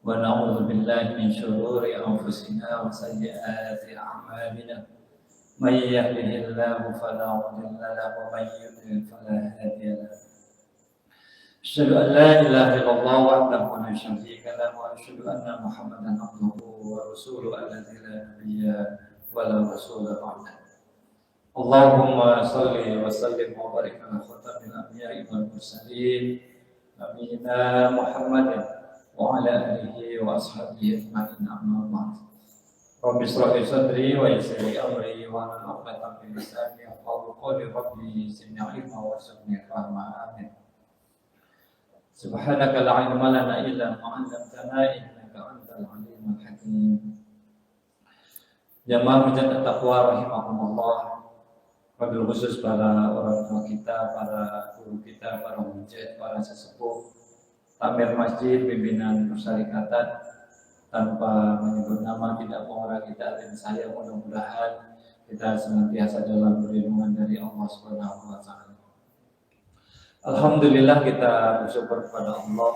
ونعوذ بالله من شرور أنفسنا وسيئات أعمالنا من يهده الله فلا مضل له ومن يضلل فلا هادي له أشهد أن لا إله إلا الله وحده لا شريك له وأشهد أن محمدا عبده ورسوله الذي لا نبي ولا رسول بعده اللهم صل وسلم وبارك على خاتم الأنبياء والمرسلين نبينا محمد وعلى آله وأصحابه أجمعين أما بعد رب اشرح لي صدري ويسر لي أمري واحلل عقدة من لساني يفقهوا قولي ربي زدني علما وارزقني فهما آمين سبحانك لا علم لنا إلا ما علمتنا إنك أنت العليم الحكيم Jamaah Masjid At-Taqwa rahimahumullah, wabil khusus para orang tua kita, para guru kita, para mujahid, para sesepuh, takmir masjid, pimpinan persyarikatan, tanpa menyebut nama tidak mengurangi dan saya mudah-mudahan kita senantiasa dalam perlindungan dari Allah Subhanahu wa taala. Alhamdulillah kita bersyukur kepada Allah,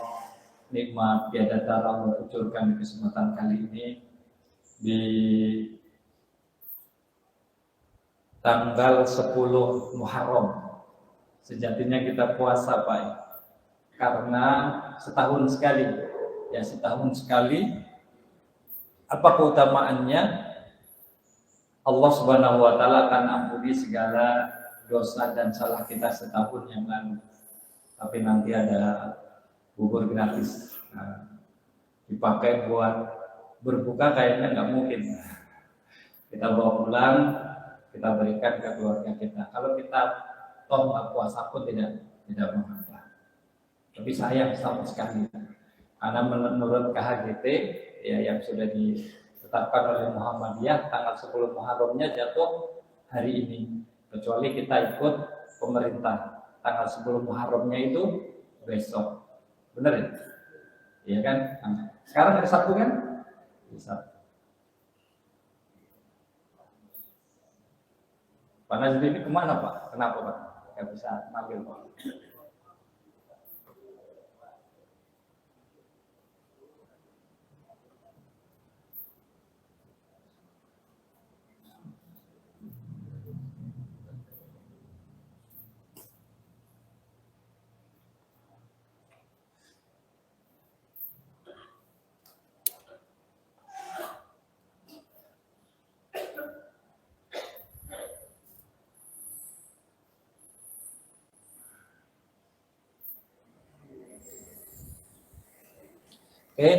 nikmat tiada tara Allah ucurkan di kesempatan kali ini di tanggal 10 Muharram. Sejatinya kita puasa Pak, karena setahun sekali. Ya setahun sekali. Apa keutamaannya? Allah Subhanahu wa taala akan ampuni segala dosa dan salah kita setahun yang lalu. Tapi nanti ada bubur gratis. Nah, dipakai buat berbuka kayaknya nggak mungkin. Kita bawa pulang, kita berikan ke keluarga kita. Kalau kita toh nggak puasa pun tidak mengapa. Tapi sayang sama sekali, karena menurut KHGT ya yang sudah ditetapkan oleh Muhammadiyah, tanggal 10 Muharramnya jatuh hari ini. Kecuali kita ikut pemerintah, tanggal 10 Muharramnya itu besok. Benar ya? Iya kan? Sekarang hari Sabtu kan? Bisa. Pak Nazri ini kemana Pak? Kenapa Pak? Gak bisa manggil Pak. Oke,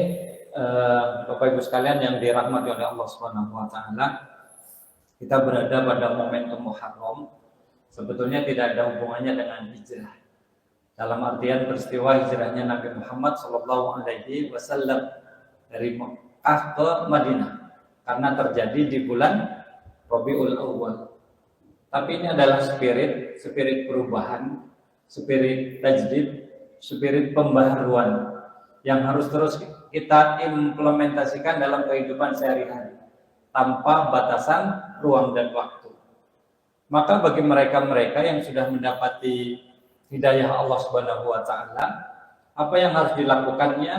Bapak Ibu sekalian yang dirahmati oleh Allah Subhanahu wa taala, kita berada pada momentum Muharram. Sebetulnya tidak ada hubungannya dengan hijrah. Dalam artian peristiwa hijrahnya Nabi Muhammad sallallahu alaihi wasallam dari Mekah ke Madinah karena terjadi di bulan Rabiul Awwal. Tapi ini adalah spirit perubahan, spirit tajdid, spirit pembaharuan yang harus terus kita implementasikan dalam kehidupan sehari-hari tanpa batasan ruang dan waktu. Maka bagi mereka-mereka yang sudah mendapati hidayah Allah Subhanahu wa taala, apa yang harus dilakukannya?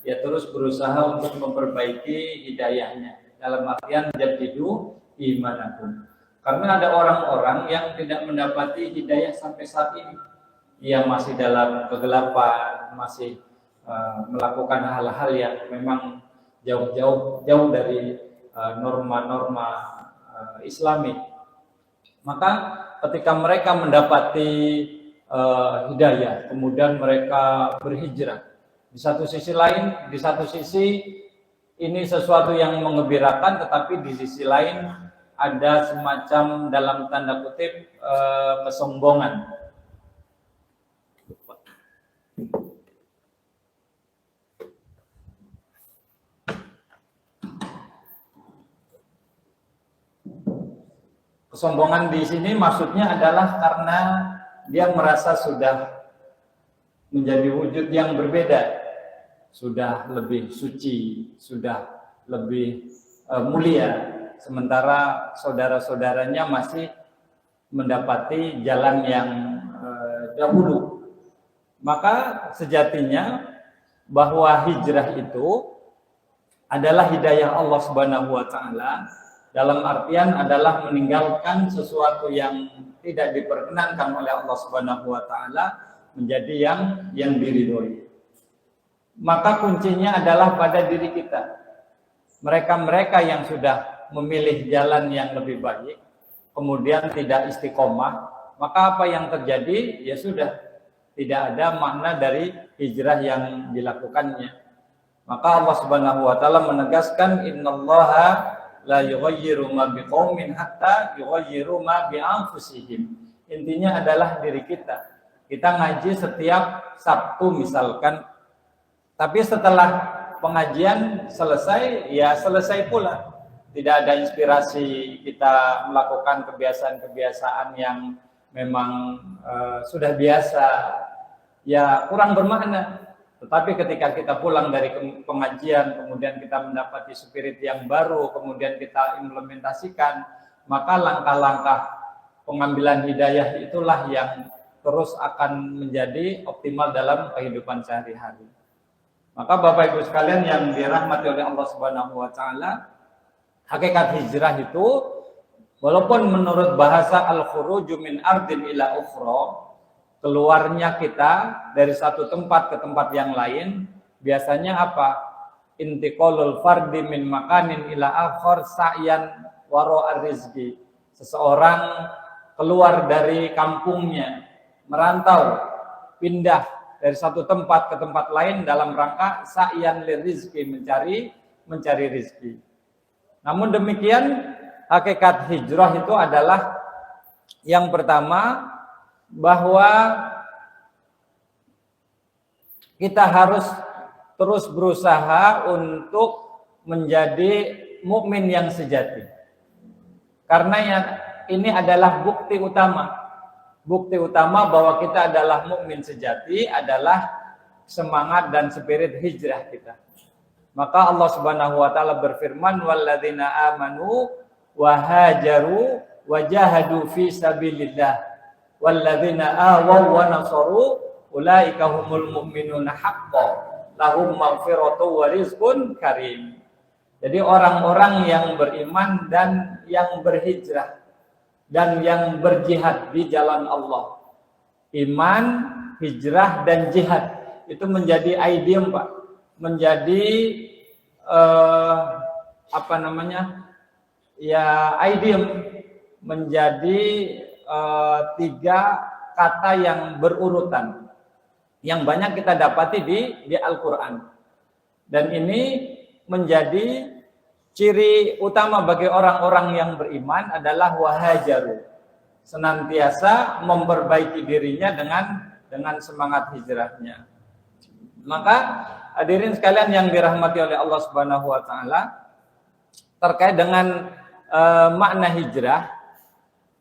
Ya terus berusaha untuk memperbaiki hidayahnya. Dalam artian jadidu imanakum. Karena ada orang-orang yang tidak mendapati hidayah sampai saat ini. Yang masih dalam kegelapan, masih melakukan hal-hal yang memang jauh dari norma-norma Islami. Maka ketika mereka mendapati hidayah, kemudian mereka berhijrah. Di satu sisi ini sesuatu yang menggembirakan, tetapi di sisi lain ada semacam dalam tanda kutip kesombongan. Kesombongan di sini maksudnya adalah karena dia merasa sudah menjadi wujud yang berbeda, sudah lebih suci, sudah lebih mulia, sementara saudara-saudaranya masih mendapati jalan yang dahulu. Maka sejatinya bahwa hijrah itu adalah hidayah Allah Subhanahu wa taala, dalam artian adalah meninggalkan sesuatu yang tidak diperkenankan oleh Allah Subhanahu wa taala menjadi yang diridhoi. Maka kuncinya adalah pada diri kita. Mereka-mereka yang sudah memilih jalan yang lebih baik, kemudian tidak istiqomah, maka apa yang terjadi? Ya sudah, tidak ada makna dari hijrah yang dilakukannya. Maka Allah Subhanahu wa taala menegaskan, innallaha la yughayyiru ma biqaumin hatta yughayyiru ma bi anfusihim. Intinya adalah diri kita. Kita ngaji setiap Sabtu misalkan, tapi setelah pengajian selesai, ya selesai pula. Tidak ada inspirasi kita melakukan kebiasaan-kebiasaan yang memang sudah biasa, ya kurang bermakna. Tetapi ketika kita pulang dari pengajian, kemudian kita mendapati spirit yang baru, kemudian kita implementasikan, maka langkah-langkah pengambilan hidayah itulah yang terus akan menjadi optimal dalam kehidupan sehari-hari. Maka Bapak Ibu sekalian yang dirahmati oleh Allah Subhanahu wa taala, hakikat hijrah itu walaupun menurut bahasa al-khuruju min ardin ila ukhra, keluarnya kita dari satu tempat ke tempat yang lain, biasanya apa? Intiqalul fardi min makanin ila akhar sa'yan wara rizqi. Seseorang keluar dari kampungnya, merantau, pindah dari satu tempat ke tempat lain dalam rangka sa'yan lirizqi, mencari rizki. Namun demikian, hakikat hijrah itu adalah yang pertama, bahwa kita harus terus berusaha untuk menjadi mukmin yang sejati. Karena ini adalah bukti utama. Bukti utama bahwa kita adalah mukmin sejati adalah semangat dan spirit hijrah kita. Maka Allah Subhanahu wa taala berfirman, walladzina amanu wa hajaru wa jahadu fi sabilillah walladzina awaw wa nasaru ulaika humul mu'minuna haqqan lahum maghfiratu wa rizqun karim. Jadi orang-orang yang beriman dan yang berhijrah dan yang berjihad di jalan Allah. Iman, hijrah, dan jihad itu menjadi idiom, Pak. Menjadi idiom, menjadi tiga kata yang berurutan yang banyak kita dapati di Al-Quran. Dan ini menjadi ciri utama bagi orang-orang yang beriman adalah wahajaru, senantiasa memperbaiki dirinya dengan semangat hijrahnya. Maka hadirin sekalian yang dirahmati oleh Allah Subhanahu wa taala, terkait dengan makna hijrah,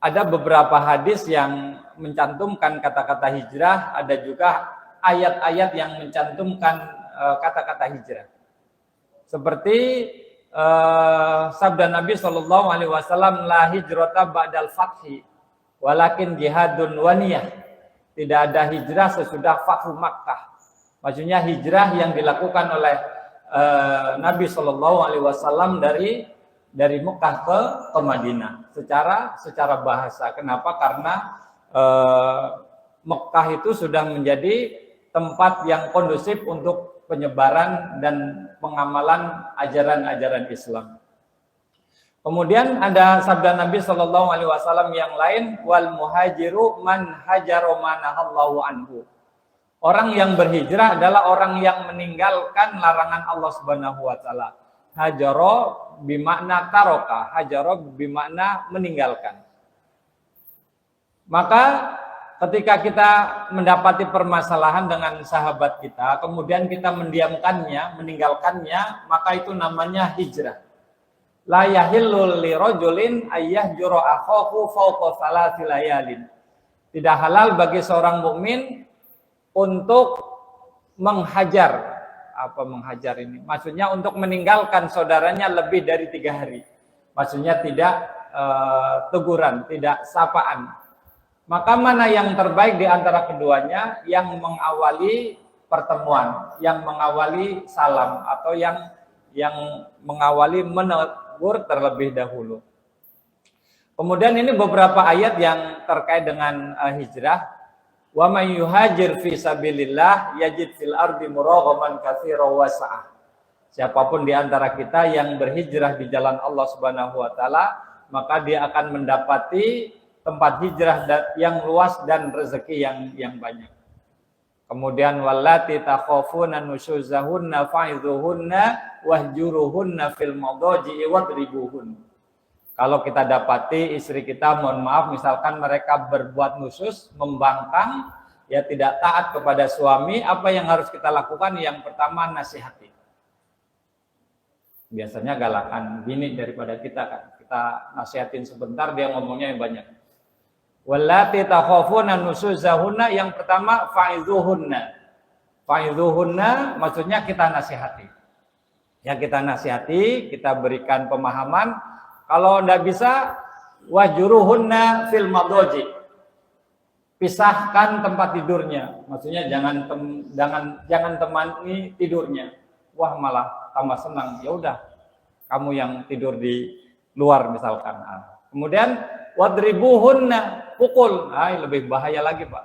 ada beberapa hadis yang mencantumkan kata-kata hijrah, ada juga ayat-ayat yang mencantumkan kata-kata hijrah. Seperti sabda Nabi Shallallahu Alaihi Wasallam, la hijrata ba'dal fathi, walakin jihadun waniyah. Tidak ada hijrah sesudah Fathu Makkah. Maksudnya hijrah yang dilakukan oleh Nabi Shallallahu Alaihi Wasallam dari Mekah ke Madinah. Secara bahasa. Kenapa? Karena Mekah itu sudah menjadi tempat yang kondusif untuk penyebaran dan pengamalan ajaran-ajaran Islam. Kemudian ada sabda Nabi Shallallahu Alaihi Wasallam yang lain, wal muhajiru man hajaru manahallahu anhu. Orang yang berhijrah adalah orang yang meninggalkan larangan Allah Subhanahu Wa Taala. Hajaro bimakna taroka, hajaro bimakna meninggalkan. Maka ketika kita mendapati permasalahan dengan sahabat kita, kemudian kita mendiamkannya, meninggalkannya, maka itu namanya hijrah. La yahillu lirajulin ayyahjura akhahu fawqa thalathi layalin. Tidak halal bagi seorang mukmin untuk menghajar. Apa menghajar ini? Maksudnya untuk meninggalkan saudaranya lebih dari 3 hari. Maksudnya tidak teguran, tidak sapaan. Maka mana yang terbaik di antara keduanya? Yang mengawali pertemuan, yang mengawali salam, atau yang yang mengawali menegur terlebih dahulu. Kemudian ini beberapa ayat yang terkait dengan hijrah. Wa may yuhajir fi sabilillah yajid fil ardi muraghaman katsiran wa sa'ah. Siapapun di antara kita yang berhijrah di jalan Allah Subhanahu wa taala, maka dia akan mendapati tempat hijrah yang luas dan rezeki yang banyak. Kemudian wallati takhafuna nusyuzahunna fa'idhuhunna wahjuruhunna fil madaji'i wadribuhun. Kalau kita dapati istri kita, mohon maaf, misalkan mereka berbuat nusyuz, membangkang, ya tidak taat kepada suami, apa yang harus kita lakukan? Yang pertama, nasihati. Biasanya galakan bini daripada kita kan. Kita nasihatin sebentar, dia ngomongnya yang banyak. Wallati takhafuna nusyuzahunna, yang pertama fa'idhuhunna. Fa'idhuhunna maksudnya kita nasihati. Ya kita nasihati, kita berikan pemahaman. Kalau tidak bisa, wahjuruhunna fil madaji. Pisahkan tempat tidurnya. Maksudnya jangan temani tidurnya. Wah malah tambah senang. Ya udah, kamu yang tidur di luar misalkan. Kemudian wadribuhunna, pukul. Lebih bahaya lagi Pak.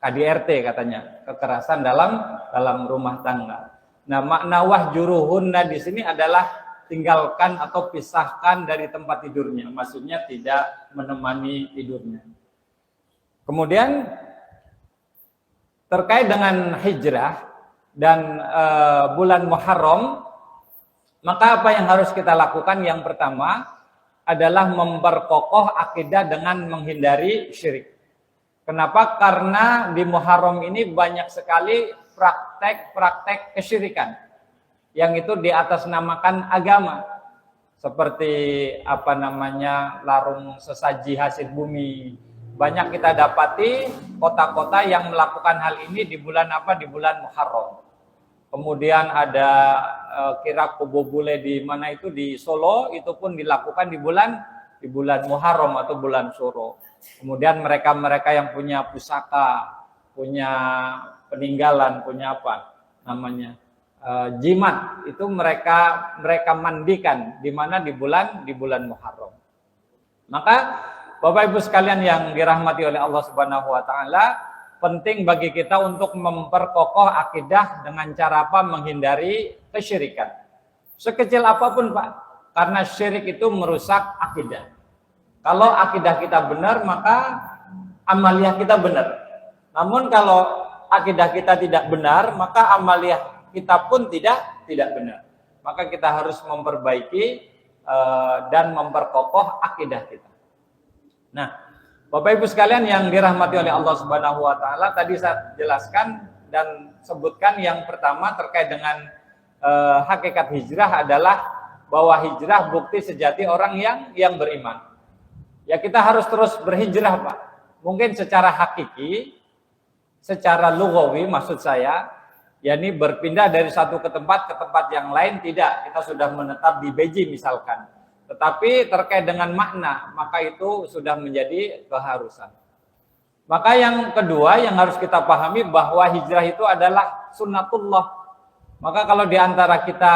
KDRT katanya, kekerasan dalam rumah tangga. Nah makna wahjuruhunna di sini adalah tinggalkan atau pisahkan dari tempat tidurnya, maksudnya tidak menemani tidurnya. Kemudian terkait dengan hijrah dan bulan Muharram, maka apa yang harus kita lakukan? Yang pertama adalah memperkokoh akidah dengan menghindari syirik. Kenapa? Karena di Muharram ini banyak sekali praktek-praktek kesyirikan yang itu diatasnamakan agama, seperti larung sesaji hasil bumi. Banyak kita dapati kota-kota yang melakukan hal ini di bulan Di bulan Muharram. Kemudian ada kira kubobule di mana itu di Solo, itu pun dilakukan di bulan Muharram atau bulan Syuro. Kemudian mereka yang punya pusaka, punya peninggalan, punya jimat, itu mereka mandikan di mana di bulan Muharram. Maka Bapak Ibu sekalian yang dirahmati oleh Allah Subhanahu wa taala, penting bagi kita untuk memperkokoh akidah dengan cara apa? Menghindari kesyirikan. Sekecil apapun Pak, karena syirik itu merusak akidah. Kalau akidah kita benar, maka amaliyah kita benar. Namun kalau akidah kita tidak benar, maka amaliyah kita pun tidak benar. Maka kita harus memperbaiki dan memperkokoh akidah kita. Nah, Bapak Ibu sekalian yang dirahmati oleh Allah Subhanahu wa taala, tadi saya jelaskan dan sebutkan yang pertama terkait dengan hakikat hijrah adalah bahwa hijrah bukti sejati orang yang beriman. Ya kita harus terus berhijrah Pak. Mungkin secara hakiki, secara lugawi maksud saya, yakni berpindah dari satu ke tempat yang lain tidak. Kita sudah menetap di Beijing misalkan. Tetapi terkait dengan makna, maka itu sudah menjadi keharusan. Maka yang kedua yang harus kita pahami bahwa hijrah itu adalah sunnatullah. Maka kalau di antara kita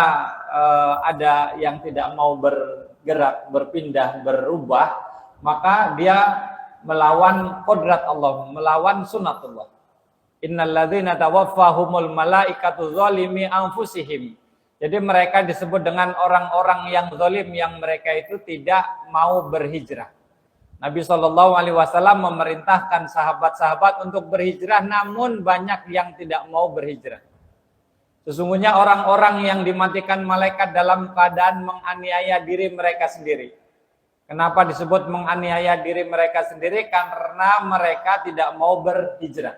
ada yang tidak mau bergerak, berpindah, berubah, maka dia melawan kodrat Allah, melawan sunnatullah. Innalladzina tawaffahumul malaikatu zalimi anfusihim. Jadi mereka disebut dengan orang-orang yang zalim, yang mereka itu tidak mau berhijrah. Nabi SAW memerintahkan sahabat-sahabat untuk berhijrah, namun banyak yang tidak mau berhijrah. Sesungguhnya orang-orang yang dimatikan malaikat dalam keadaan menganiaya diri mereka sendiri. Kenapa disebut menganiaya diri mereka sendiri? Karena mereka tidak mau berhijrah.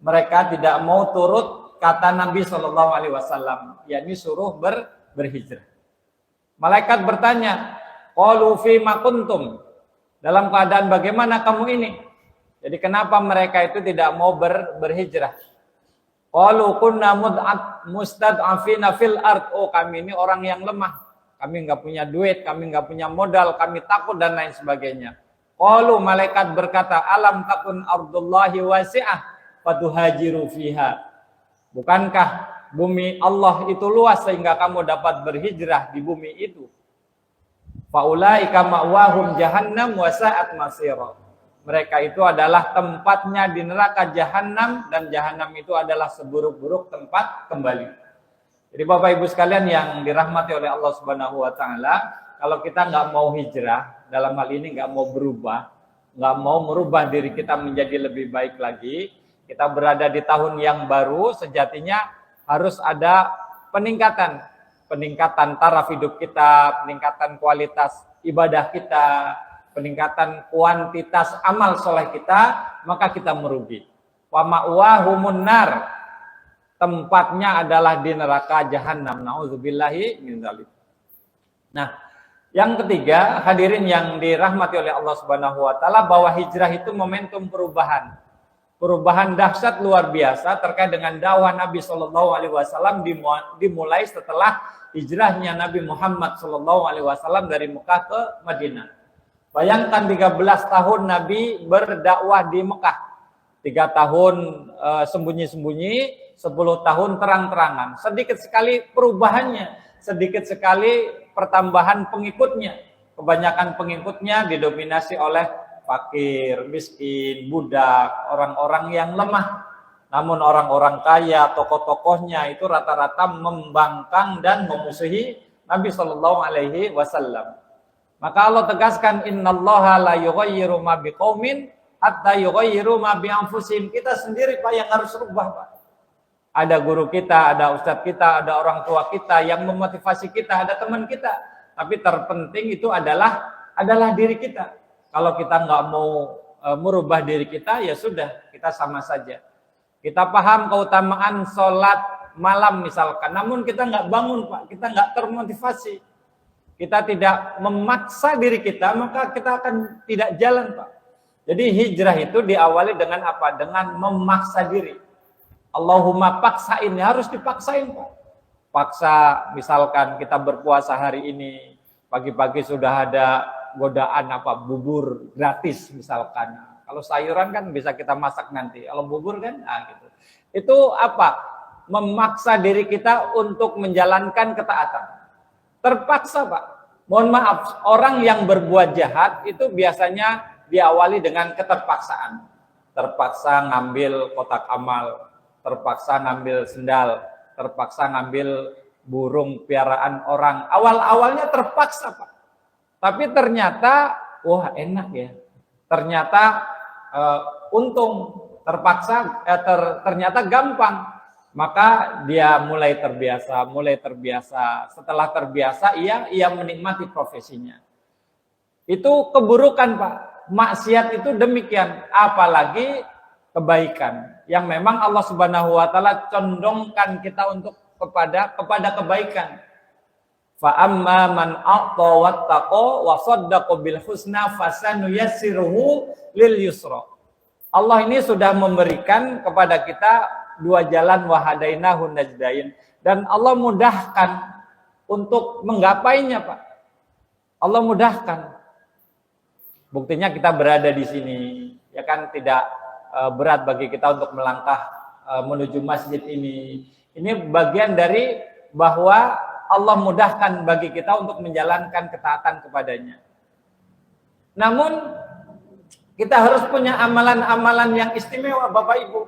Mereka tidak mau turut kata Nabi SAW, yakni suruh berhijrah. Malaikat bertanya, qalu fima kuntum, dalam keadaan bagaimana kamu ini? Jadi kenapa mereka itu tidak mau berhijrah? Qalu kunna mustad'afina fil ard. Oh, kami ini orang yang lemah. Kami enggak punya duit, kami enggak punya modal, kami takut dan lain sebagainya. Qalu, malaikat berkata, alam takun ardullahi wasi'ah fatuhajiru fiha. Bukankah bumi Allah itu luas sehingga kamu dapat berhijrah di bumi itu. Faulaika ma'wahum jahannam wa sa'at masira. Mereka itu adalah tempatnya di neraka jahanam, dan jahanam itu adalah seburuk-buruk tempat kembali. Jadi Bapak Ibu sekalian yang dirahmati oleh Allah Subhanahu wa taala, kalau kita nggak mau hijrah, dalam hal ini nggak mau berubah, nggak mau merubah diri kita menjadi lebih baik lagi, kita berada di tahun yang baru, sejatinya harus ada peningkatan taraf hidup kita, peningkatan kualitas ibadah kita, peningkatan kuantitas amal soleh kita, maka kita merugi. Wa ma'wahumun nar, tempatnya adalah di neraka jahanam. Nauzubillahi min dzalik. Nah, yang ketiga, hadirin yang dirahmati oleh Allah Subhanahu wa taala, bahwa hijrah itu momentum perubahan. Perubahan dahsyat luar biasa terkait dengan dakwah Nabi Shallallahu Alaihi Wasallam dimulai setelah hijrahnya Nabi Muhammad Shallallahu Alaihi Wasallam dari Mekah ke Madinah. Bayangkan 13 tahun Nabi berdakwah di Mekah, 3 tahun sembunyi-sembunyi, 10 tahun terang-terangan. Sedikit sekali perubahannya, sedikit sekali pertambahan pengikutnya. Kebanyakan pengikutnya didominasi oleh fakir, miskin, budak, orang-orang yang lemah. Namun orang-orang kaya, tokoh-tokohnya itu rata-rata membangkang dan memusuhi Nabi Shallallahu Alaihi Wasallam. Maka Allah tegaskan, innallaha la yughayyiru ma biqaumin hatta yughayyiru ma bi anfusihim. Kita sendiri Pak yang harus rubah, Pak. Ada guru kita, ada ustadz kita, ada orang tua kita yang memotivasi kita, ada teman kita. Tapi terpenting itu adalah diri kita. Kalau kita nggak mau merubah diri kita, ya sudah, kita sama saja. Kita paham keutamaan sholat malam misalkan, namun kita nggak bangun Pak, kita nggak termotivasi, kita tidak memaksa diri kita, maka kita akan tidak jalan Pak. Jadi hijrah itu diawali dengan apa? Dengan memaksa diri. Allahumma paksain, harus dipaksain Pak. Paksa misalkan kita berpuasa hari ini, pagi-pagi sudah ada godaan bubur gratis misalkan. Kalau sayuran kan bisa kita masak nanti. Kalau bubur kan gitu. Itu memaksa diri kita untuk menjalankan ketaatan. Terpaksa Pak. Mohon maaf, orang yang berbuat jahat itu biasanya diawali dengan keterpaksaan. Terpaksa ngambil kotak amal, terpaksa ngambil sendal, terpaksa ngambil burung piaraan orang. Awal-awalnya terpaksa Pak. Tapi ternyata, wah enak ya. Ternyata untung, terpaksa, ternyata gampang. Maka dia mulai terbiasa. Setelah terbiasa, ia menikmati profesinya. Itu keburukan Pak. Maksiat itu demikian. Apalagi kebaikan. Yang memang Allah Subhanahu Wa Taala condongkan kita untuk kepada kebaikan. Fa amma man a'ta wattaqa wa saddaqa bil husna fasanuyassiruhu lil yusra. Allah ini sudah memberikan kepada kita 2 jalan, wahadainahu najdain, dan Allah mudahkan untuk menggapainya Pak. Allah mudahkan. Buktinya kita berada di sini, ya kan, tidak berat bagi kita untuk melangkah menuju masjid ini. Ini bagian dari bahwa Allah mudahkan bagi kita untuk menjalankan ketaatan kepadanya. Namun kita harus punya amalan-amalan yang istimewa Bapak Ibu.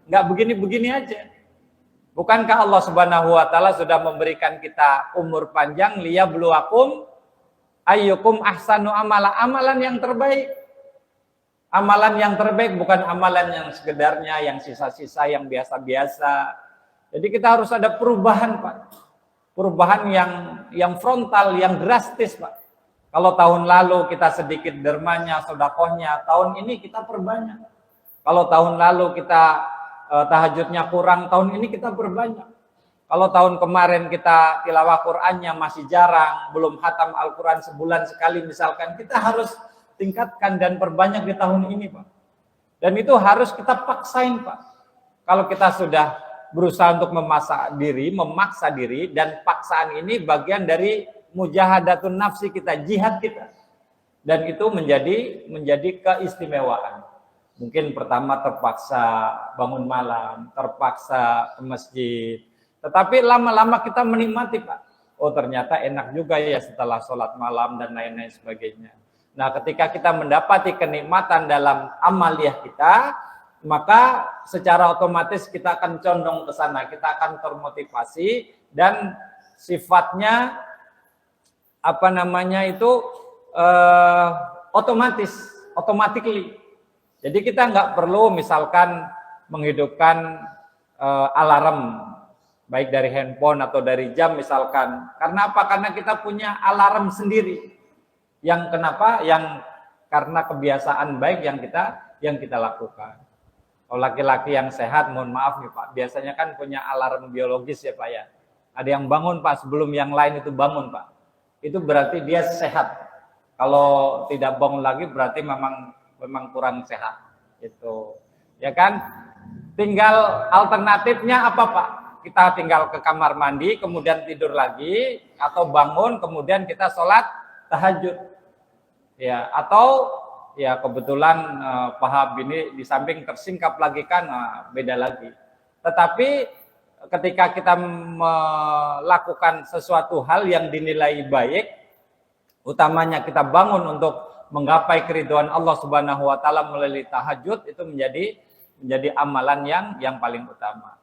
Nggak begini-begini aja. Bukankah Allah Subhanahu Wa Taala sudah memberikan kita umur panjang, liyabluwakum ayyukum ahsanu amala, amalan yang terbaik. Amalan yang terbaik bukan amalan yang sekedarnya, yang sisa-sisa, yang biasa-biasa. Jadi kita harus ada perubahan Pak. Perubahan yang frontal, yang drastis Pak. Kalau tahun lalu kita sedikit dermanya, sedekahnya, tahun ini kita perbanyak. Kalau tahun lalu kita tahajudnya kurang, tahun ini kita perbanyak. Kalau tahun kemarin kita tilawah Qur'annya masih jarang, belum khatam Al-Quran sebulan sekali misalkan, kita harus tingkatkan dan perbanyak di tahun ini Pak. Dan itu harus kita paksain Pak. Kalau kita sudah berusaha untuk memaksa diri, dan paksaan ini bagian dari mujahadatun nafsi kita, jihad kita. Dan itu menjadi keistimewaan. Mungkin pertama terpaksa bangun malam, terpaksa ke masjid, Tetapi lama-lama kita menikmati, Pak. Oh, ternyata enak juga ya setelah sholat malam dan lain-lain sebagainya. Nah, ketika kita mendapati kenikmatan dalam amaliyah kita, maka secara otomatis kita akan condong ke sana, kita akan termotivasi dan sifatnya automatically. Jadi kita nggak perlu misalkan menghidupkan alarm baik dari handphone atau dari jam misalkan. Karena apa? Karena kita punya alarm sendiri. Yang kenapa? Yang karena kebiasaan baik yang kita lakukan. Kalau laki-laki yang sehat, mohon maaf nih Pak, biasanya kan punya alarm biologis ya Pak ya. Ada yang bangun Pak sebelum yang lain itu bangun Pak. Itu berarti dia sehat. Kalau tidak bangun lagi berarti memang kurang sehat. Itu. Ya kan? Tinggal alternatifnya apa Pak? Kita tinggal ke kamar mandi, kemudian tidur lagi, atau bangun, kemudian kita sholat tahajud. Ya, atau ya kebetulan Pak Hab ini di samping tersingkap lagi kan, beda lagi. Tetapi ketika kita melakukan sesuatu hal yang dinilai baik, utamanya kita bangun untuk menggapai keridhaan Allah Subhanahu wa taala melalui tahajud, itu menjadi amalan yang paling utama.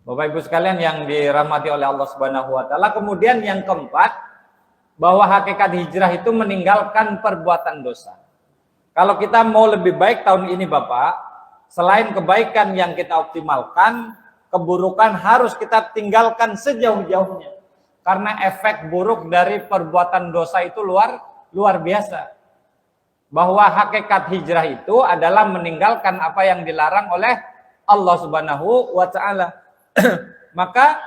Bapak Ibu sekalian yang dirahmati oleh Allah Subhanahu wa taala, kemudian yang keempat, bahwa hakikat hijrah itu meninggalkan perbuatan dosa. Kalau kita mau lebih baik tahun ini Bapak, selain kebaikan yang kita optimalkan, keburukan harus kita tinggalkan sejauh-jauhnya. Karena efek buruk dari perbuatan dosa itu luar biasa. Bahwa hakikat hijrah itu adalah meninggalkan apa yang dilarang oleh Allah Subhanahu wa taala. Maka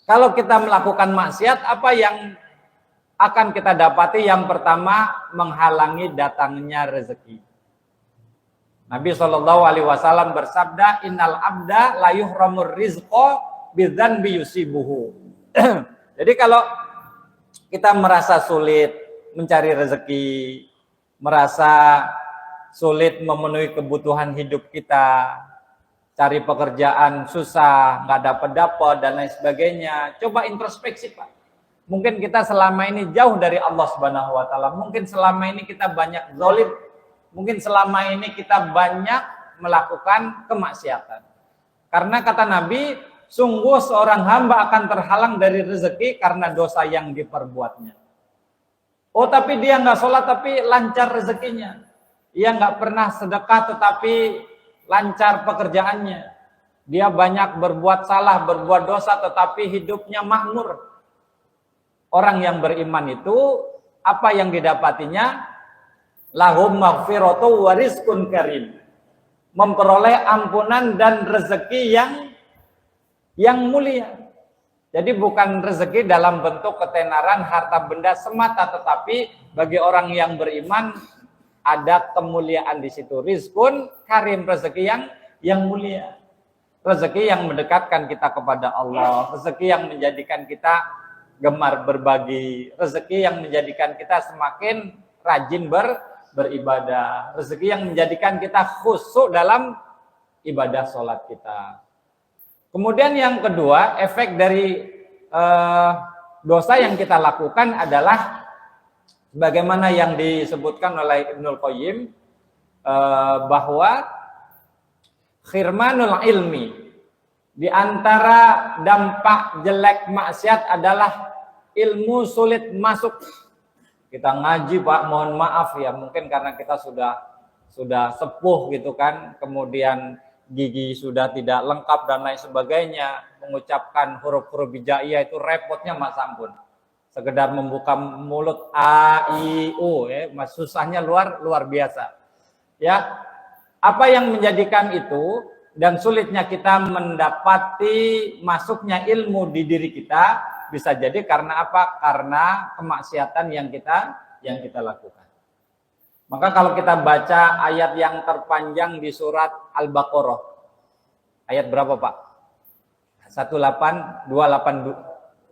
kalau kita melakukan maksiat, apa yang akan kita dapati? Yang pertama, menghalangi datangnya rezeki. Nabi SAW bersabda, innal abda la yuhramur rizqa bidzanbi yusibuhu. Jadi kalau kita merasa sulit mencari rezeki, merasa sulit memenuhi kebutuhan hidup kita, cari pekerjaan susah, nggak dapat dan lain sebagainya, coba introspeksi Pak. Mungkin kita selama ini jauh dari Allah Subhanahu wa taala, mungkin selama ini kita banyak zalim, mungkin selama ini kita banyak melakukan kemaksiatan. Karena kata Nabi, sungguh seorang hamba akan terhalang dari rezeki karena dosa yang diperbuatnya. Oh, tapi dia nggak sholat tapi lancar rezekinya. Dia nggak pernah sedekah tetapi lancar pekerjaannya. Dia banyak berbuat salah, berbuat dosa tetapi hidupnya makmur. Orang yang beriman itu apa yang didapatinya? Lahum maghfiratu wa rizqun karim. Memperoleh ampunan dan rezeki yang mulia. Jadi bukan rezeki dalam bentuk ketenaran harta benda semata, tetapi bagi orang yang beriman ada kemuliaan di situ. Rizqun karim, rezeki yang mulia. Rezeki yang mendekatkan kita kepada Allah, rezeki yang menjadikan kita gemar berbagi, rezeki yang menjadikan kita semakin rajin beribadah, rezeki yang menjadikan kita khusyuk dalam ibadah sholat kita. Kemudian yang kedua, efek dari dosa yang kita lakukan adalah bagaimana yang disebutkan oleh Ibnul Qayyim, bahwa khirmanul ilmi, di antara dampak jelek maksiat adalah ilmu sulit masuk. Kita ngaji Pak, mohon maaf ya, mungkin karena kita sudah sepuh gitu kan, kemudian gigi sudah tidak lengkap dan lain sebagainya, mengucapkan huruf-huruf hijaiyah itu repotnya mas ampun. Sekedar membuka mulut a i u ya, mas susahnya luar biasa. Ya, apa yang menjadikan itu dan sulitnya kita mendapati masuknya ilmu di diri kita bisa jadi karena apa? Karena kemaksiatan yang kita lakukan. Maka kalau kita baca ayat yang terpanjang di surat Al-Baqarah, ayat berapa Pak? 282.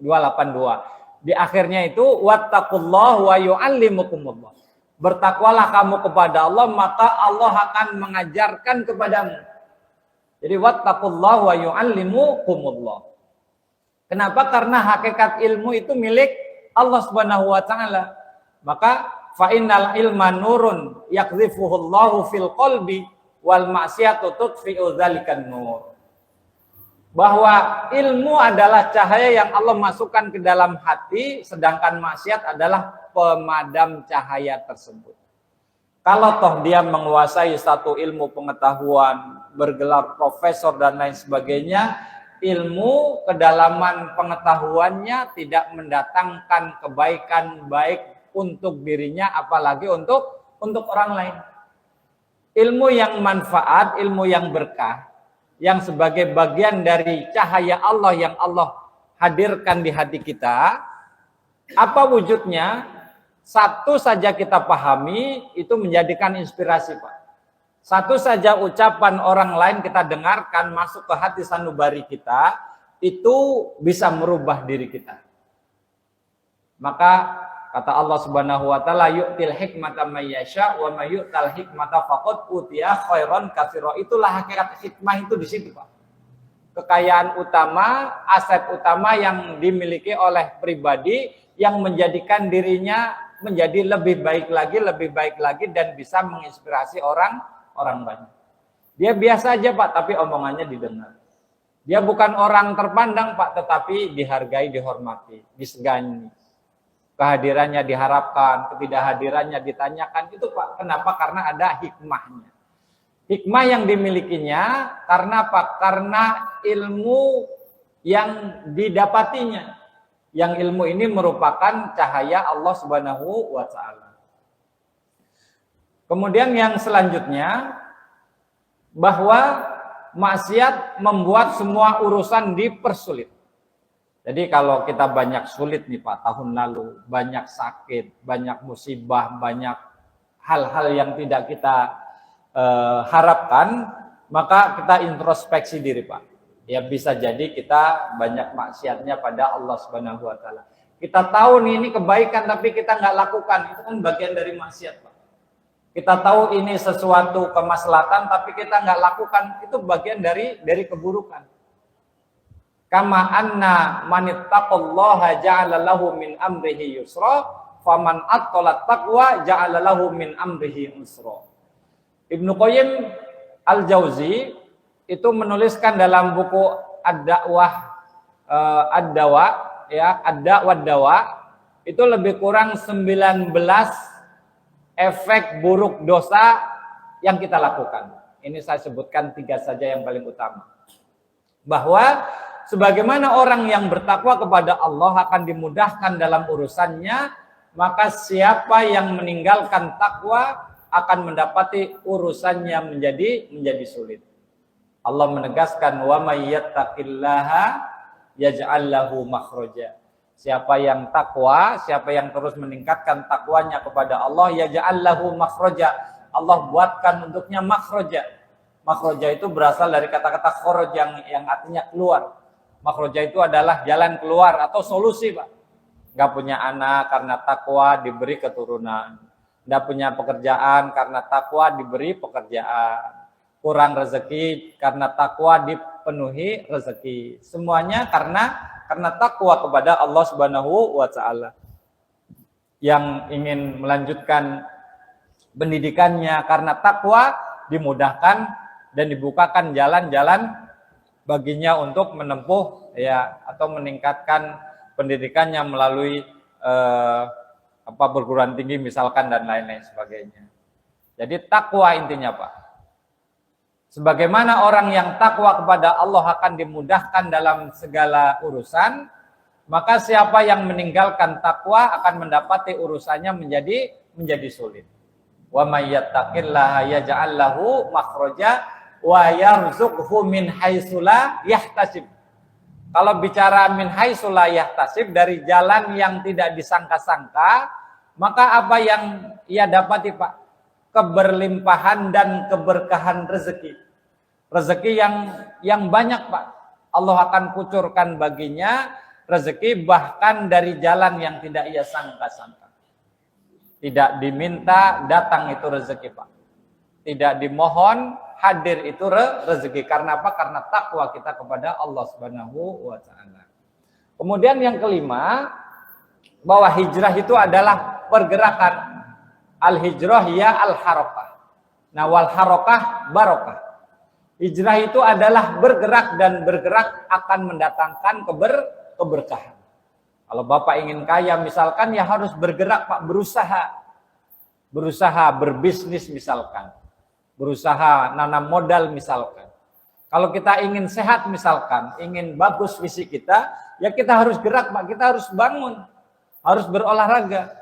Di akhirnya itu wattaqullah wa yu'allimukumullah. Bertakwalah kamu kepada Allah, maka Allah akan mengajarkan kepadamu. Jadi wattaqullaha wa yu'allimukumullah. Kenapa? Karena hakikat ilmu itu milik Allah Subhanahu wa taala. Maka fa innal ilma nurun yaqdhifuhullahu fil qalbi wal ma'siyatu tudfi'u dzalikan nur. Bahwa ilmu adalah cahaya yang Allah masukkan ke dalam hati, sedangkan maksiat adalah pemadam cahaya tersebut. Kalau toh dia menguasai satu ilmu pengetahuan, bergelar profesor dan lain sebagainya, ilmu kedalaman pengetahuannya tidak mendatangkan kebaikan baik untuk dirinya, apalagi untuk orang lain. Ilmu yang manfaat, ilmu yang berkah, yang sebagai bagian dari cahaya Allah yang Allah hadirkan di hati kita, apa wujudnya? Satu saja kita pahami, itu menjadikan inspirasi, Pak. Satu saja ucapan orang lain kita dengarkan, masuk ke hati sanubari kita, itu bisa merubah diri kita. Maka kata Allah Subhanahu wa taala, yu'til hikmata may yasha wa may yu'tal hikmata faqad utiya khairan katsira. Itulah hakikat hikmah itu di situ, Pak. Kekayaan utama, aset utama yang dimiliki oleh pribadi yang menjadikan dirinya menjadi lebih baik lagi dan bisa menginspirasi orang banyak. Dia biasa aja, Pak, tapi omongannya didengar. Dia bukan orang terpandang, Pak, tetapi dihargai, dihormati, disegani. Kehadirannya diharapkan, ketidakhadirannya ditanyakan. Itu, Pak, kenapa? Karena ada hikmahnya. Hikmah yang dimilikinya karena apa? Karena ilmu yang didapatinya. Yang ilmu ini merupakan cahaya Allah Subhanahu wa taala. Kemudian yang selanjutnya, bahwa maksiat membuat semua urusan dipersulit. Jadi kalau kita banyak sulit nih, Pak, tahun lalu, banyak sakit, banyak musibah, banyak hal-hal yang tidak kita harapkan, maka kita introspeksi diri, Pak. Ya bisa jadi kita banyak maksiatnya pada Allah Subhanahu wa taala. Kita tahu nih ini kebaikan tapi kita nggak lakukan, itu kan bagian dari maksiat, Pak. Kita tahu ini sesuatu kemaslahatan tapi kita nggak lakukan, itu bagian dari keburukan. Kama anna manittaqallaha ja'ala lahu min amrihi yusra, faman attala taqwa ja'ala lahu min amrihi usra. Ibnu Qayyim Al-Jauzi itu menuliskan dalam buku Ad-Da'wah Ad-Dawa, ya, Ad-Da'wah Dawa, itu lebih kurang 19 efek buruk dosa yang kita lakukan. Ini saya sebutkan 3 saja yang paling utama. Bahwa sebagaimana orang yang bertakwa kepada Allah akan dimudahkan dalam urusannya, maka siapa yang meninggalkan takwa akan mendapati urusannya menjadi sulit. Allah menegaskan, wa may yattaqillaha yaj'al lahu makhraja. Siapa yang takwa, siapa yang terus meningkatkan takwanya kepada Allah, yaj'al lahu makhraja. Allah buatkan untuknya makhraja. Makhraja itu berasal dari kata-kata kharaj yang artinya keluar. Makhraja itu adalah jalan keluar atau solusi, Pak. Enggak punya anak karena takwa diberi keturunan. Enggak punya pekerjaan karena takwa diberi pekerjaan. Kurang rezeki karena takwa dipenuhi rezeki. Semuanya karena takwa kepada Allah Subhanahu wa taala. Yang ingin melanjutkan pendidikannya karena takwa dimudahkan dan dibukakan jalan-jalan baginya untuk menempuh, ya, atau meningkatkan pendidikannya melalui perguruan tinggi misalkan dan lain-lain sebagainya. Jadi takwa intinya, Pak. Sebagaimana orang yang takwa kepada Allah akan dimudahkan dalam segala urusan, maka siapa yang meninggalkan takwa akan mendapati urusannya menjadi sulit. Wa may yattaqillaha yaj'al lahu makhraja wa yarzuqhu min haitsu la yahtasib. Kalau bicara min haitsu la yahtasib, dari jalan yang tidak disangka-sangka, maka apa yang ia dapati, Pak? Keberlimpahan dan keberkahan rezeki. Rezeki yang banyak, Pak. Allah akan kucurkan baginya rezeki bahkan dari jalan yang tidak ia sangka-sangka. Tidak diminta, datang itu rezeki, Pak. tidak dimohon, hadir itu rezeki. Karena apa? Karena takwa kita kepada Allah Subhanahu wa taala. Kemudian yang kelima, bahwa hijrah itu adalah pergerakan. Al-hijrah ya al-harakah. Nah, wal harakah barokah. Hijrah itu adalah bergerak, dan bergerak akan mendatangkan keberkahan. Kalau Bapak ingin kaya misalkan, ya harus bergerak Pak, berusaha berbisnis misalkan, berusaha nanam modal misalkan. Kalau kita ingin sehat misalkan, ingin bagus fisik kita, ya kita harus gerak Pak, kita harus bangun, harus berolahraga.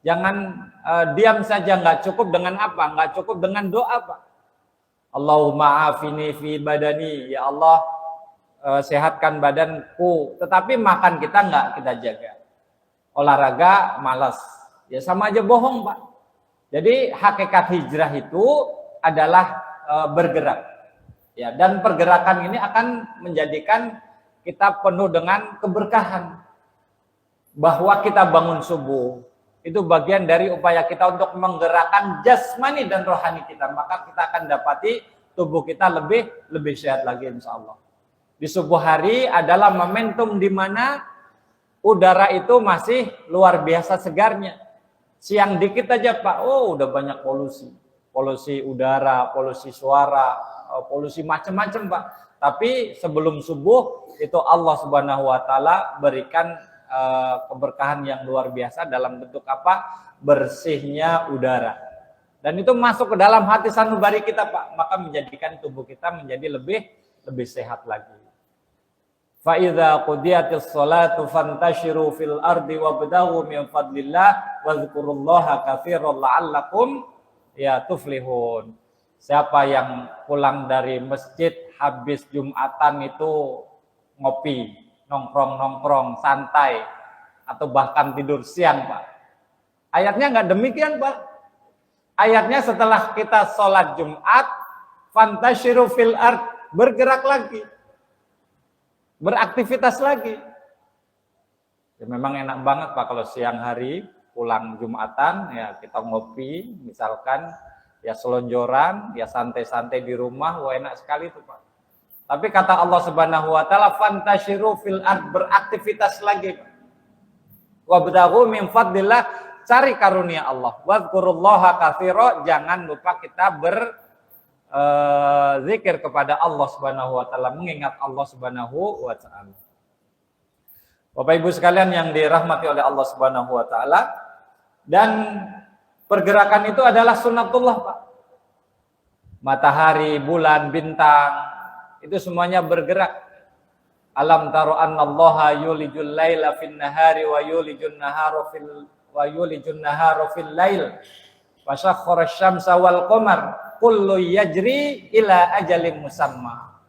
Jangan diam saja, nggak cukup dengan apa? Nggak cukup dengan doa Pak. Allahumma afini fi badani, ya Allah sehatkan badanku, tetapi makan kita nggak kita jaga. Olahraga malas, ya sama aja bohong Pak. Jadi hakikat hijrah itu adalah bergerak, ya, dan pergerakan ini akan menjadikan kita penuh dengan keberkahan. Bahwa kita bangun subuh itu bagian dari upaya kita untuk menggerakkan jasmani dan rohani kita, maka kita akan dapati tubuh kita lebih sehat lagi insya Allah. Di subuh hari adalah momentum di mana udara itu masih luar biasa segarnya. Siang dikit aja Pak, udah banyak polusi udara, polusi suara, polusi macam-macam Pak. Tapi sebelum subuh itu Allah Subhanahu wa taala berikan keberkahan yang luar biasa dalam bentuk apa? Bersihnya udara. Dan itu masuk ke dalam hati sanubari kita Pak, maka menjadikan tubuh kita menjadi lebih sehat lagi. Fa idza qudiyatis sholatu fantashiru fil ardi wabtaghu min fadlillah wadhkurullaha katsiran la'allakum ya tuflihun. Siapa yang pulang dari masjid habis Jumatan itu ngopi, nongkrong, santai, atau bahkan tidur siang Pak. Ayatnya nggak demikian Pak. Ayatnya setelah kita sholat Jumat, fantashiru fil ard, bergerak lagi, beraktivitas lagi. Ya, memang enak banget Pak kalau siang hari pulang Jumatan, ya kita ngopi, misalkan, ya selonjoran, ya santai-santai di rumah, wah enak sekali tuh Pak. Tapi kata Allah Subhanahu wa taala, fantashiru fil ard, beraktivitas lagi. Wabtaghu min fadlillah, cari karunia Allah. Wadhkurullaha katsira, jangan lupa kita berzikir kepada Allah Subhanahu wa taala, mengingat Allah Subhanahu wa taala. Bapak Ibu sekalian yang dirahmati oleh Allah Subhanahu wa taala, dan pergerakan itu adalah sunnatullah Pak. Matahari, bulan, bintang, itu semuanya bergerak. Alam taro annallaha yulijul laila fin nahari wa yulijun nahara fil lail wa sakhkhara asy-syamsa wal qamar kullu yajri ila ajalin musamma.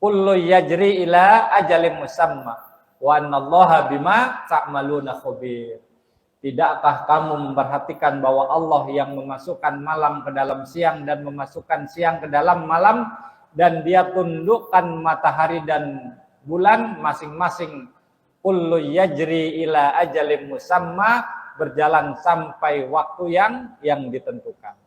Kullu yajri ila ajalin musamma wa annallaha bima ta'maluna khabir. Tidakkah kamu memperhatikan bahwa Allah yang memasukkan malam ke dalam siang dan memasukkan siang ke dalam malam, dan dia tundukkan matahari dan bulan masing-masing, kullu yajri ila ajalin musamma, berjalan sampai waktu yang ditentukan.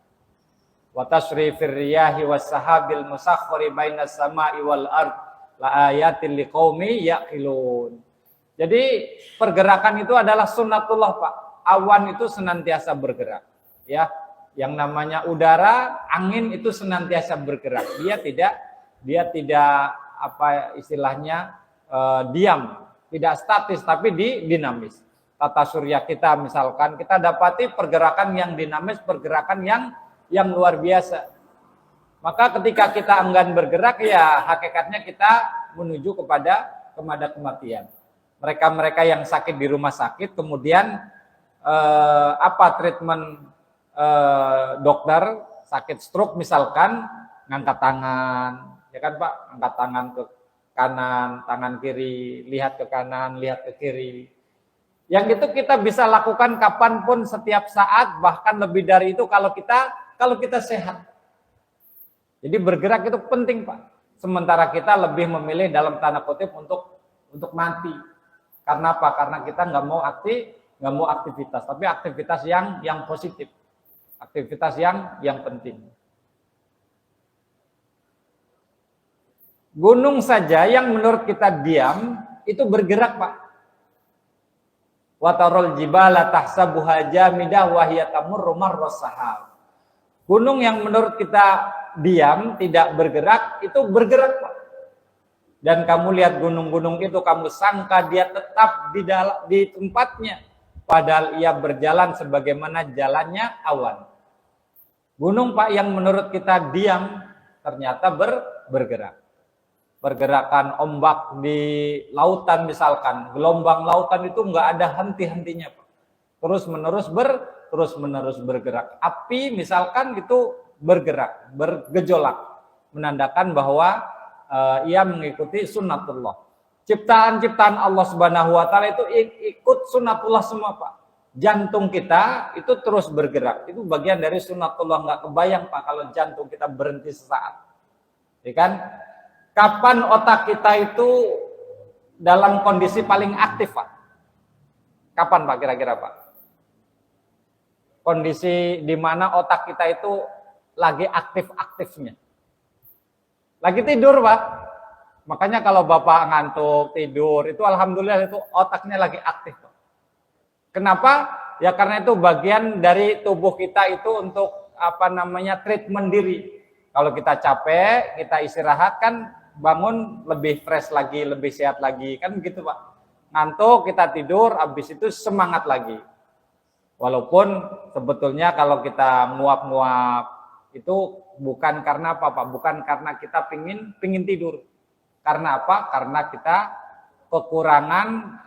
Wa tasrifir riyahi was sahabil musakhkhari bainas sama'i wal ard la ayatin liqaumi yaqilun. Jadi pergerakan itu adalah sunnatullah Pak. Awan itu senantiasa bergerak, ya. Yang namanya udara, angin itu senantiasa bergerak. Dia tidak apa istilahnya diam, tidak statis, tapi dinamis. Tata surya kita misalkan, kita dapati pergerakan yang dinamis, pergerakan yang luar biasa. Maka ketika kita enggan bergerak, ya hakikatnya kita menuju kepada kematian. Mereka yang sakit di rumah sakit, kemudian treatment dokter sakit stroke misalkan, ngangkat tangan, ya kan Pak, angkat tangan ke kanan, tangan kiri, lihat ke kanan, lihat ke kiri. Yang itu kita bisa lakukan kapanpun, setiap saat, bahkan lebih dari itu kalau kita sehat. Jadi bergerak itu penting Pak. Sementara kita lebih memilih dalam tanda kutip untuk mati. Karena apa? Karena kita nggak mau aktivitas, tapi aktivitas yang positif, aktivitas yang penting. Gunung saja yang menurut kita diam itu bergerak, Pak. Wa tarul jibala tahsabuha jamidah wa hiya tamurru marras sahab. Gunung yang menurut kita diam, tidak bergerak, itu bergerak, Pak. Dan kamu lihat gunung-gunung itu, kamu sangka dia tetap di tempatnya, padahal ia berjalan sebagaimana jalannya awan. Gunung, Pak, yang menurut kita diam, ternyata bergerak. Pergerakan ombak di lautan misalkan, gelombang lautan itu nggak ada henti-hentinya, Pak. Terus menerus bergerak. Api misalkan itu bergerak, bergejolak, menandakan bahwa ia mengikuti sunnatullah. Ciptaan-ciptaan Allah Subhanahu wa taala itu ikut sunnatullah semua, Pak. Jantung kita itu terus bergerak. Itu bagian dari sunnatullah. Nggak kebayang, Pak, kalau jantung kita berhenti sesaat. Ya kan? Kapan otak kita itu dalam kondisi paling aktif, Pak? Kapan, Pak, kira-kira, Pak? Kondisi di mana otak kita itu lagi aktif-aktifnya. Lagi tidur, Pak. Makanya kalau Bapak ngantuk, tidur, itu alhamdulillah itu otaknya lagi aktif, Pak. Kenapa? Ya karena itu bagian dari tubuh kita itu untuk treatment diri. Kalau kita capek, kita istirahat kan bangun lebih fresh lagi, lebih sehat lagi, kan begitu, Pak. Ngantuk, kita tidur, habis itu semangat lagi. Walaupun sebetulnya kalau kita nguap-nguap itu bukan karena apa, Pak? Bukan karena kita pingin tidur. Karena apa? Karena kita kekurangan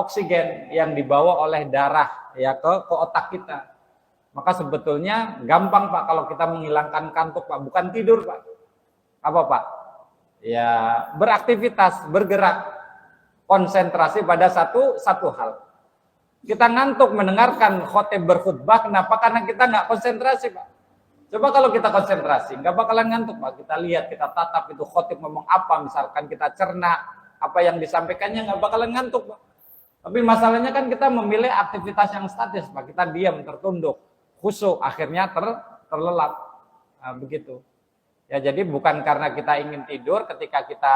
oksigen yang dibawa oleh darah ya ke otak kita. Maka sebetulnya gampang, Pak, kalau kita menghilangkan kantuk, Pak. Bukan tidur, Pak. Apa, Pak? Ya beraktivitas, bergerak, konsentrasi pada satu hal. Kita ngantuk mendengarkan khotib berkhutbah, kenapa? Karena kita nggak konsentrasi, Pak. Coba kalau kita konsentrasi, nggak bakalan ngantuk, Pak. Kita lihat, kita tatap itu khotib ngomong apa, misalkan kita cerna apa yang disampaikannya, nggak bakalan ngantuk, Pak. Tapi masalahnya kan kita memilih aktivitas yang statis, Pak. Kita diam, tertunduk, khusyuk, akhirnya terlelap. Nah, begitu. Ya, jadi bukan karena kita ingin tidur ketika kita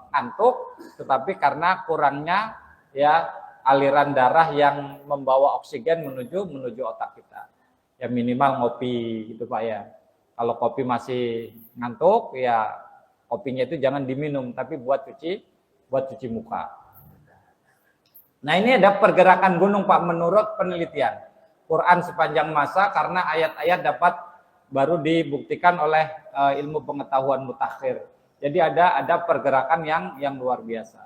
ngantuk, tetapi karena kurangnya ya aliran darah yang membawa oksigen menuju otak kita. Ya minimal ngopi gitu, Pak, ya. Kalau kopi masih ngantuk, ya kopinya itu jangan diminum, tapi buat cuci muka. Nah, ini ada pergerakan gunung, Pak, menurut penelitian. Quran sepanjang masa karena ayat-ayat dapat baru dibuktikan oleh ilmu pengetahuan mutakhir. Jadi ada pergerakan yang luar biasa.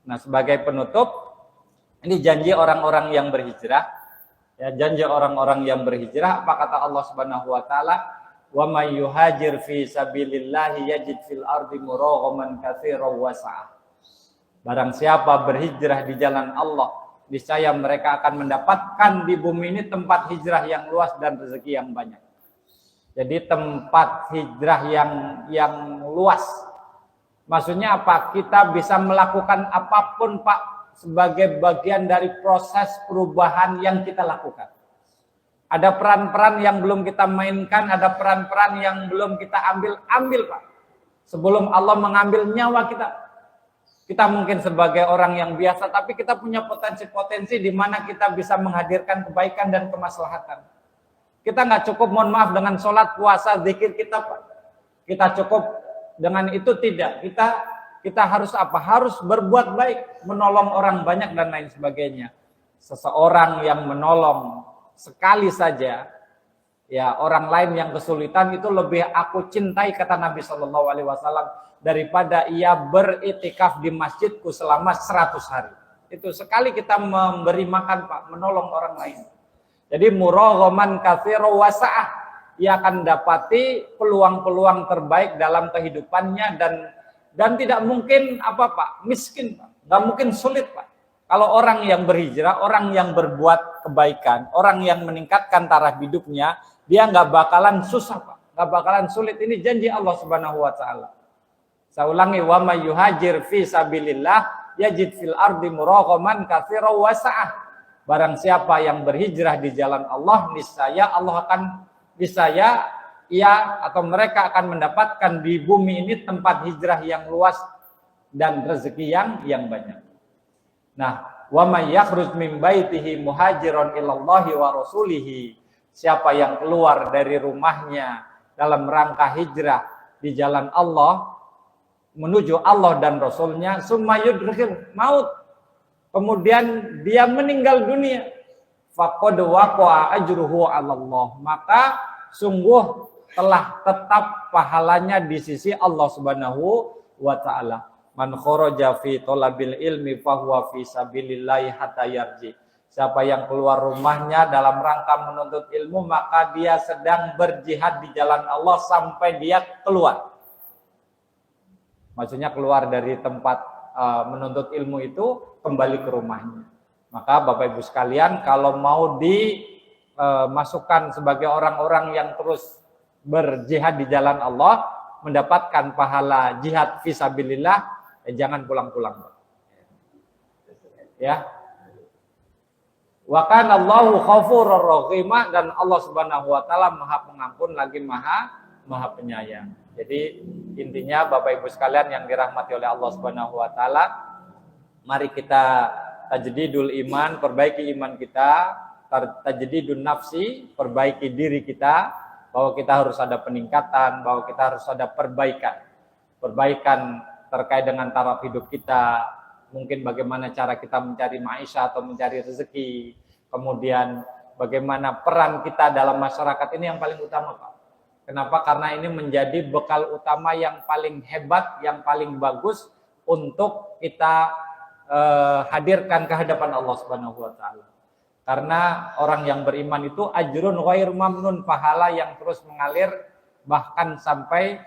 Nah, sebagai penutup, ini janji orang-orang yang berhijrah. Ya, janji orang-orang yang berhijrah, apa kata Allah Subhanahu wa taala? Wa may yuhajir fi sabilillah yajid fil ardi muraghaman katsiran wa sa'ah. Barang siapa berhijrah di jalan Allah, niscaya mereka akan mendapatkan di bumi ini tempat hijrah yang luas dan rezeki yang banyak. Jadi tempat hijrah yang luas. Maksudnya apa? Kita bisa melakukan apapun, Pak, sebagai bagian dari proses perubahan yang kita lakukan. Ada peran-peran yang belum kita mainkan, ada peran-peran yang belum kita ambil, Pak. Sebelum Allah mengambil nyawa kita. Kita mungkin sebagai orang yang biasa, tapi kita punya potensi-potensi di mana kita bisa menghadirkan kebaikan dan kemaslahatan. Kita nggak cukup, mohon maaf, dengan sholat, puasa, zikir kita, Pak. Kita cukup dengan itu tidak. Kita harus apa? Harus berbuat baik, menolong orang banyak dan lain sebagainya. Seseorang yang menolong sekali saja, ya orang lain yang kesulitan itu lebih aku cintai, kata Nabi Shallallahu Alaihi Wasallam, daripada ia beritikaf di masjidku selama 100 hari. Itu sekali kita memberi makan, Pak, menolong orang lain. Jadi muraghaman katsiran wa sa'ah, ia akan dapati peluang-peluang terbaik dalam kehidupannya dan tidak mungkin Pak, miskin, Pak. Nggak mungkin sulit, Pak. Kalau orang yang berhijrah, orang yang berbuat kebaikan, orang yang meningkatkan taraf hidupnya, dia nggak bakalan susah, Pak. Nggak bakalan sulit. Ini janji Allah Subhanahu wa taala. Saya ulangi, wa may yuhajir fi sabilillah yajid fil ardi muraghaman katsiran wa sa'ah. Barang siapa yang berhijrah di jalan Allah, niscaya Allah akan ia atau mereka akan mendapatkan di bumi ini tempat hijrah yang luas dan rezeki yang banyak. Nah, wa may yakhruj min baitihi muhajiran ilallahi wa rasulihi, siapa yang keluar dari rumahnya dalam rangka hijrah di jalan Allah menuju Allah dan Rasulnya, summa yudrikhil maut, kemudian dia meninggal dunia, faqad waqa'a ajruhu 'ala Allah, maka sungguh telah tetap pahalanya di sisi Allah Subhanahu wa taala. Man kharaja fi talabil ilmi fahuwa fi sabilillahi hatta yarji. Siapa yang keluar rumahnya dalam rangka menuntut ilmu, maka dia sedang berjihad di jalan Allah sampai dia keluar. Maksudnya keluar dari tempat menuntut ilmu itu kembali ke rumahnya. Maka Bapak Ibu sekalian, kalau mau dimasukkan sebagai orang-orang yang terus berjihad di jalan Allah, mendapatkan pahala jihad fisabilillah, jangan pulang-pulang. Ya. Wa kana Allahu ghafurur rahim, dan Allah Subhanahu wa taala Maha Pengampun lagi Maha Penyayang. Jadi intinya Bapak Ibu sekalian yang dirahmati oleh Allah Subhanahu wa taala, mari kita tajdidul iman, perbaiki iman kita, tajdidun nafsi, perbaiki diri kita, bahwa kita harus ada peningkatan, bahwa kita harus ada perbaikan terkait dengan taraf hidup kita, mungkin bagaimana cara kita mencari maisha atau mencari rezeki, kemudian bagaimana peran kita dalam masyarakat, ini yang paling utama, Pak. Kenapa? Karena ini menjadi bekal utama yang paling hebat, yang paling bagus untuk kita hadirkan ke hadapan Allah Subhanahu wa taala. Karena orang yang beriman itu ajrun ghair mamnun, pahala yang terus mengalir bahkan sampai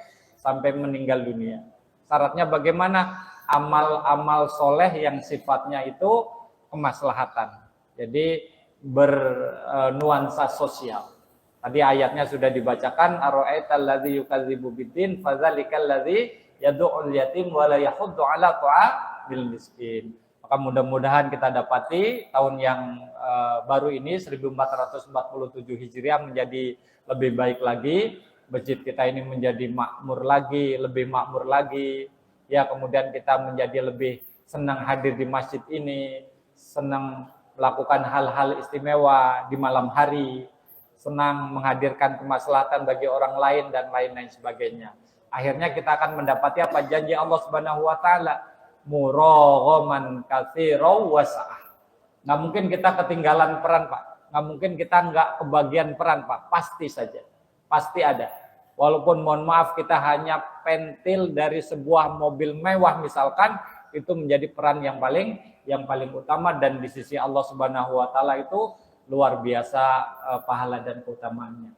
meninggal dunia. Syaratnya bagaimana? Amal-amal soleh yang sifatnya itu kemaslahatan. Jadi bernuansa sosial. Tadi ayatnya sudah dibacakan, ara'aital ladzi yukadzibu biddin fadzalikal ladzi yad'ul yatim wa la yahuddu 'ala ta'amil miskin. Maka mudah-mudahan kita dapati tahun yang baru ini 1447 Hijriah menjadi lebih baik lagi. Masjid kita ini menjadi makmur lagi, lebih makmur lagi. Ya, kemudian kita menjadi lebih senang hadir di masjid ini, senang melakukan hal-hal istimewa di malam hari, senang menghadirkan kemaslahatan bagi orang lain dan lain-lain sebagainya. Akhirnya kita akan mendapati apa? Janji Allah Subhanahu wa taala, muraghaman katsiran wasa'ah. Nggak mungkin kita ketinggalan peran, Pak. Nggak mungkin kita nggak kebagian peran, Pak. Pasti saja. Pasti ada. Walaupun mohon maaf kita hanya pentil dari sebuah mobil mewah misalkan, itu menjadi peran yang paling utama, dan di sisi Allah Subhanahu wa taala itu luar biasa pahala dan keutamaannya.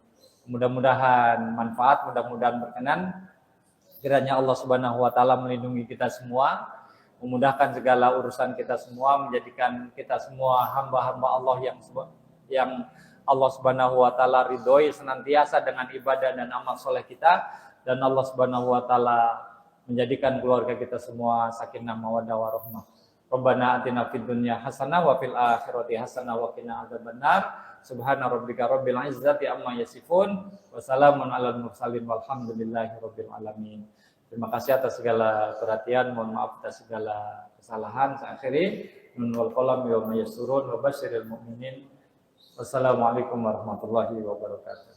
Mudah-mudahan manfaat, mudah-mudahan berkenan. Kiranya Allah Subhanahu wa taala melindungi kita semua, memudahkan segala urusan kita semua, menjadikan kita semua hamba-hamba Allah yang Allah Subhanahu wa taala ridhoi senantiasa dengan ibadah dan amal soleh kita, dan Allah Subhanahu wa taala menjadikan keluarga kita semua sakinah mawaddah warahmah. Rabbana atina fid dunya hasanah wa fil akhirati hasanah wa qina adzabannar. Subhana rabbika rabbil izzati amma yasifun wa salamun alal mursalin walhamdulillahi rabbil alamin. Terima kasih atas segala perhatian, mohon maaf atas segala kesalahan. Saya akhiri, nun wal qalam wa mayyassurun wa basyiril mu'minin. Wassalamualaikum warahmatullahi wabarakatuh.